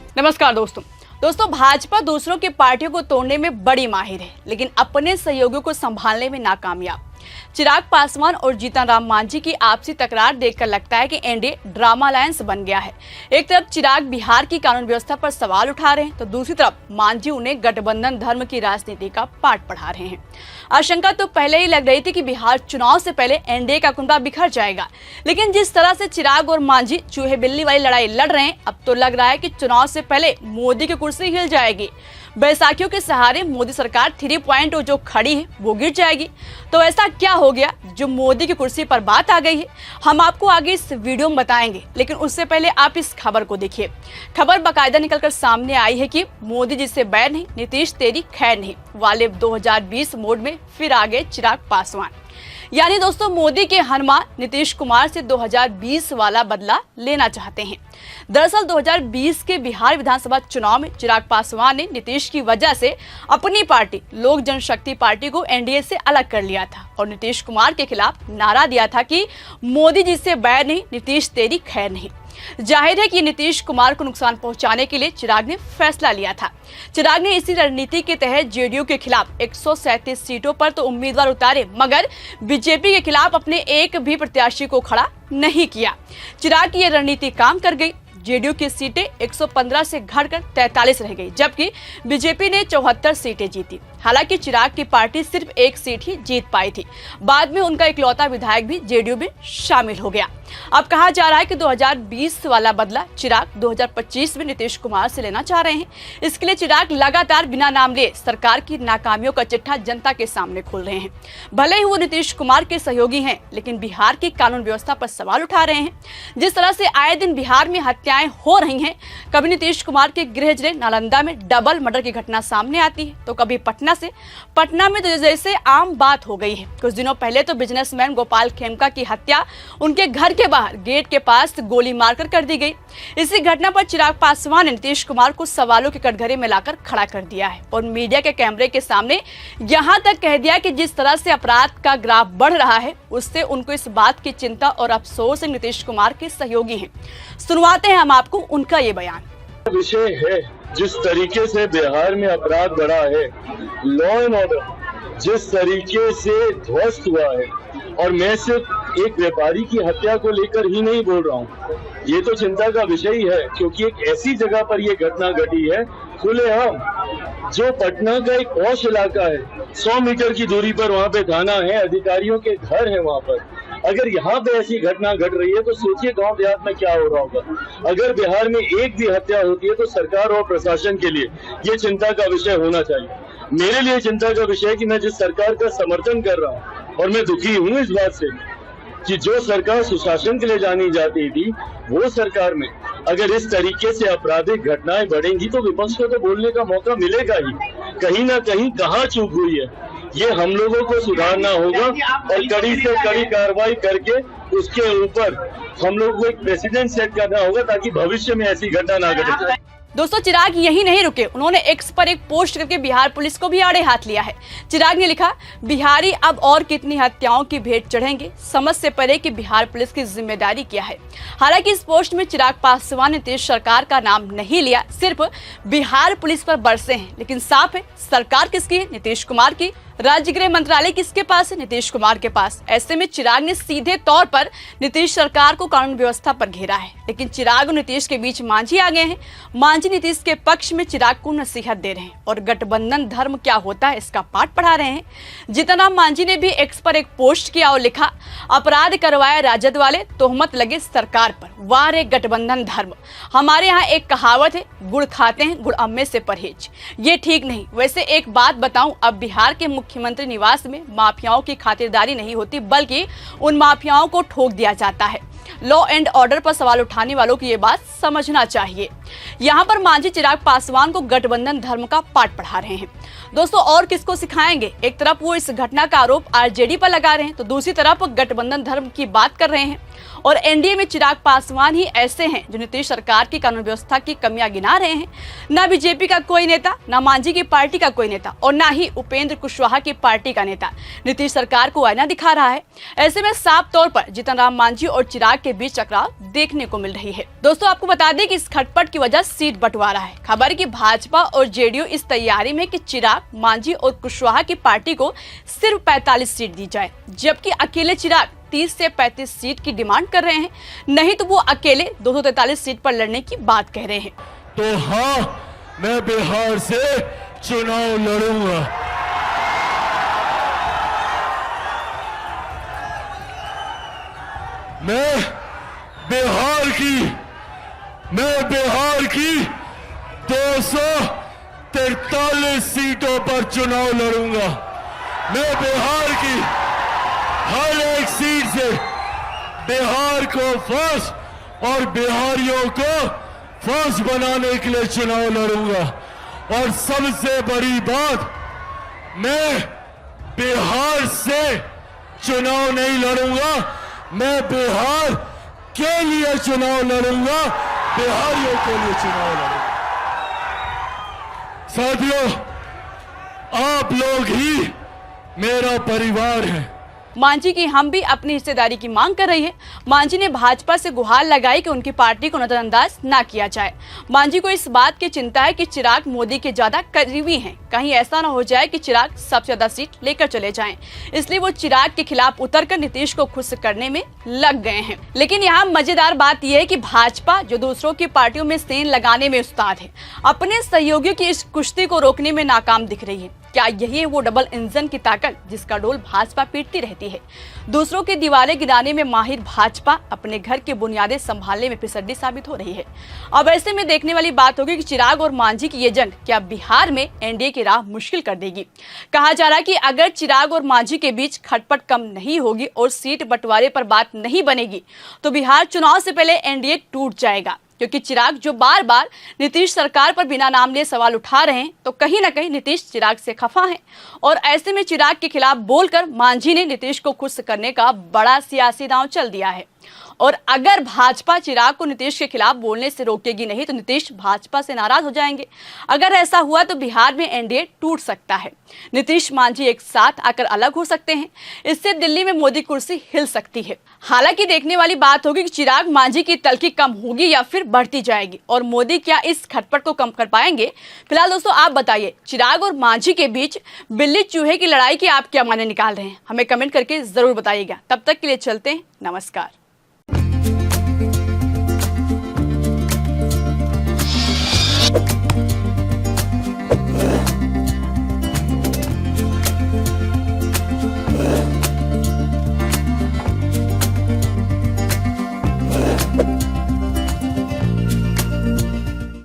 नमस्कार दोस्तों भाजपा दूसरों की पार्टियों को तोड़ने में बड़ी माहिर है, लेकिन अपने सहयोगियों को संभालने में नाकामयाब। चिराग पासवान और जीतन राम मांझी की आपसी तकरार देखकर लगता है कि एनडीए ड्रामा अलायंस बन गया है। एक तरफ चिराग बिहार की कानून व्यवस्था पर सवाल उठा रहे हैं, तो दूसरी तरफ मांझी उन्हें गठबंधन धर्म की राजनीति का पाठ पढ़ा रहे हैं। आशंका तो पहले ही लग रही थी कि बिहार चुनाव से पहले एनडीए का कुंभा बिखर जाएगा, लेकिन जिस तरह से चिराग और मांझी चूहे बिल्ली वाली लड़ाई लड़ रहे हैं, अब तो लग रहा है कि चुनाव से पहले मोदी की कुर्सी हिल जाएगी। बैसाखियों के सहारे मोदी सरकार 3.0 जो खड़ी है वो गिर जाएगी। तो ऐसा क्या हो गया जो मोदी की कुर्सी पर बात आ गई है, हम आपको आगे इस वीडियो में बताएंगे। लेकिन उससे पहले आप इस खबर को देखिए। खबर बाकायदा निकलकर सामने आई है कि मोदी जी से बैर नहीं, नीतीश तेरी खैर नहीं वाले 2020 मोड में फिर आ गए चिराग पासवान। यानी दोस्तों मोदी के हनुमान नीतीश कुमार से 2020 वाला बदला लेना चाहते हैं। दरअसल 2020 के बिहार विधानसभा चुनाव में चिराग पासवान ने नीतीश की वजह से अपनी पार्टी लोक जनशक्ति पार्टी को एनडीए से अलग कर लिया था और नीतीश कुमार के खिलाफ नारा दिया था कि मोदी जी से बैर नहीं, नीतीश तेरी खैर नहीं। जाहिर है कि नीतीश कुमार को नुकसान पहुंचाने के लिए चिराग ने फैसला लिया था। चिराग ने इसी रणनीति के तहत जेडीयू के खिलाफ 137 सीटों पर तो उम्मीदवार उतारे, मगर बीजेपी के खिलाफ अपने एक भी प्रत्याशी को खड़ा नहीं किया। चिराग की यह रणनीति काम कर गई। जेडीयू की सीटें 115 से घटकर 43 रह गई, जबकि बीजेपी ने 74 सीटें जीती। हालांकि चिराग की पार्टी सिर्फ एक सीट ही जीत पाई थी। बाद में उनका इकलौता विधायक भी जेडीयू में शामिल हो गया। अब कहा जा रहा है कि 2020 वाला बदला चिराग 2025 में नीतीश कुमार से लेना चाह रहे हैं। इसके लिए चिराग लगातार बिना नाम लिए सरकार की नाकामियों का चिट्ठा जनता के सामने खोल रहे हैं। भले ही वो नीतीश कुमार के सहयोगी हैं, लेकिन बिहार की कानून व्यवस्था पर सवाल उठा रहे हैं। जिस तरह से आए दिन बिहार में हत्याएं हो रही हैं, कभी नीतीश कुमार के गृह जिले नालंदा में डबल मर्डर की घटना सामने आती है, तो कभी पटना में तो जैसे आम बात हो गई है। कुछ दिनों पहले तो बिजनेसमैन गोपाल खेमका की हत्या उनके घर के बाहर गेट के पास गोली मारकर कर दी गई। इसी घटना पर चिराग पासवान ने नीतीश कुमार को सवालों के कटघरे में लाकर खड़ा कर दिया है और मीडिया के कैमरे के सामने यहां तक कह दिया कि जिस तरह से अपराध का ग्राफ बढ़ रहा है, उससे उनको इस बात की चिंता और अफसोस नीतीश कुमार के सहयोगी हैं। सुनवाते हैं हम आपको उनका ये बयान। विषय है जिस तरीके से बिहार में अपराध बढ़ा है, लॉ एंड ऑर्डर जिस तरीके से ध्वस्त हुआ है, और मैं सिर्फ एक व्यापारी की हत्या को लेकर ही नहीं बोल रहा हूँ, ये तो चिंता का विषय ही है, क्योंकि एक ऐसी जगह पर ये घटना घटी है खुलेआम, जो पटना का एक पॉश इलाका है। 100 मीटर की दूरी पर वहाँ पे थाना है, अधिकारियों के घर है वहाँ पर। अगर यहाँ पे ऐसी घटना घट रही है तो सोचिए गांव देहात में क्या हो रहा होगा। अगर बिहार में एक भी हत्या होती है तो सरकार और प्रशासन के लिए ये चिंता का विषय होना चाहिए। मेरे लिए चिंता का विषय है कि मैं जिस सरकार का समर्थन कर रहा हूँ, और मैं दुखी हूँ इस बात से कि जो सरकार सुशासन के लिए जानी जाती थी, वो सरकार में अगर इस तरीके से आपराधिक घटनाएं बढ़ेंगी तो विपक्ष को तो बोलने का मौका मिलेगा ही। कहीं ना कहीं कहाँ चूक हुई है, ये हम लोगों को सुधारना होगा और कड़ी से कड़ी कार्रवाई करके उसके ऊपर हम लोगों को एक प्रेसिडेंट सेट करना होगा, ताकि भविष्य में ऐसी घटना ना घटे। दोस्तों चिराग यही नहीं रुके, उन्होंने एक्स पर एक पोस्ट करके बिहार पुलिस को भी आड़े हाथ लिया है। चिराग ने लिखा, बिहारी अब और कितनी हत्याओं की भेंट चढ़ेंगे, समझ से परे कि बिहार पुलिस की जिम्मेदारी क्या है। हालांकि इस पोस्ट में चिराग पासवान ने नीतीश सरकार का नाम नहीं लिया, सिर्फ बिहार पुलिस पर बरसे हैं, लेकिन साफ है सरकार किसकी है, नीतीश कुमार की। राज्य गृह मंत्रालय किसके पास है, नीतीश कुमार के पास। ऐसे में चिराग ने सीधे तौर पर नीतीश सरकार को कानून व्यवस्था पर घेरा है, लेकिन चिराग और नीतीश के बीच मांझी आ गए हैं। मांझी नीतीश के पक्ष में चिराग को नसीहत दे रहे हैं और गठबंधन धर्म क्या होता है इसका पाठ पढ़ा रहे हैं। जीतन राम मांझी ने भी एक्स पर एक पोस्ट किया और लिखा, अपराध करवाया राजद वाले, तोहमत लगे सरकार पर, वाह रे गठबंधन धर्म। हमारे यहाँ एक कहावत है, गुड़ खाते हैं गुड़ अम्मे से परहेज। ये ठीक नहीं। वैसे एक बात बताऊं, अब बिहार के मुख्यमंत्री निवास में माफियाओं की खातिरदारी नहीं होती, बल्कि उन माफियाओं को ठोक दिया जाता है। लॉ एंड ऑर्डर पर सवाल उठाने वालों को ये बात समझना चाहिए। यहाँ पर मांझी चिराग पासवान को गठबंधन धर्म का पाठ पढ़ा रहे हैं। दोस्तों और किसको सिखाएंगे, एक तरफ वो इस घटना का आरोप आरजेडी पर लगा रहे हैं, तो दूसरी तरफ गठबंधन धर्म की बात कर रहे हैं। और एनडीए में चिराग पासवान ही ऐसे हैं जो नीतीश सरकार की कानून व्यवस्था की कमियां गिना रहे हैं। न बीजेपी का कोई नेता, न मांझी की पार्टी का कोई नेता और न ही उपेंद्र कुशवाहा की पार्टी का नेता नीतीश सरकार को आईना दिखा रहा है। ऐसे में साफ तौर पर जीतन राम मांझी और चिराग के बीच टकराव देखने को मिल रही है। दोस्तों, आपको बता दें कि इस खटपट की वजह सीट बंटवारा है। खबर कि भाजपा और जेडीयू इस तैयारी में कि चिराग, मांझी और कुशवाहा की पार्टी को सिर्फ 45 सीट दी जाए, जबकि अकेले चिराग 30 से 35 सीट की डिमांड कर रहे हैं। नहीं तो वो अकेले 243 सीट पर लड़ने की बात कह रहे हैं। तो हाँ, मैं बिहार से चुनाव लड़ूंगा। मैं बिहार की 243 सीटों पर चुनाव लड़ूंगा। मैं बिहार की हर एक सीट से बिहार को फर्स्ट और बिहारियों को फर्स्ट बनाने के लिए चुनाव लड़ूंगा। और सबसे बड़ी बात, मैं बिहार से चुनाव नहीं लड़ूंगा, मैं बिहार के लिए चुनाव लड़ूंगा, बिहारियों के लिए चुनाव लड़ूंगा। साथियों, आप लोग ही मेरा परिवार है। मांझी की हम भी अपनी हिस्सेदारी की मांग कर रही है। मांझी ने भाजपा से गुहार लगाई कि उनकी पार्टी को नजरअंदाज ना किया जाए। मांझी को इस बात की चिंता है कि चिराग मोदी के ज्यादा करीबी हैं। कहीं ऐसा ना हो जाए कि चिराग सबसे ज्यादा सीट लेकर चले जाएं। इसलिए वो चिराग के खिलाफ उतरकर नीतीश को खुश करने में लग गए हैं। लेकिन यहाँ मजेदार बात यह है कि भाजपा, जो दूसरों की पार्टियों में सेंध लगाने में उस्ताद है, अपने सहयोगियों की इस कुश्ती को रोकने में नाकाम दिख रही है। क्या यही है वो डबल इंजन की ताकत जिसका डोल भाजपा पीटती रहती है? दूसरों की दीवारें गिराने में माहिर भाजपा अपने घर की बुनियादें संभालने में फिसड्डी साबित हो रही है। अब ऐसे में देखने वाली बात होगी कि चिराग और मांझी की ये जंग क्या बिहार में एनडीए की राह मुश्किल कर देगी। कहा जा रहा है कि अगर चिराग और मांझी के बीच खटपट कम नहीं होगी और सीट बंटवारे पर बात नहीं बनेगी तो बिहार चुनाव से पहले एनडीए टूट जाएगा। क्योंकि चिराग जो बार बार नीतीश सरकार पर बिना नाम लिए सवाल उठा रहे हैं, तो कहीं ना कहीं नीतीश चिराग से खफा हैं। और ऐसे में चिराग के खिलाफ बोलकर मांझी ने नीतीश को खुश करने का बड़ा सियासी दांव चल दिया है। और अगर भाजपा चिराग को नीतीश के खिलाफ बोलने से रोकेगी नहीं तो नीतीश भाजपा से नाराज हो जाएंगे। अगर ऐसा हुआ तो बिहार में एनडीए टूट सकता है। नीतीश मांझी एक साथ आकर अलग हो सकते हैं। इससे दिल्ली में मोदी कुर्सी हिल सकती है। हालांकि देखने वाली बात होगी कि चिराग मांझी की तलखी कम होगी या फिर बढ़ती जाएगी और मोदी क्या इस खटपट को कम कर पाएंगे। फिलहाल दोस्तों, आप बताइए, चिराग और मांझी के बीच बिल्ली चूहे की लड़ाई की आप क्या माने निकाल रहे हैं? हमें कमेंट करके जरूर बताइएगा। तब तक के लिए चलते हैं, नमस्कार।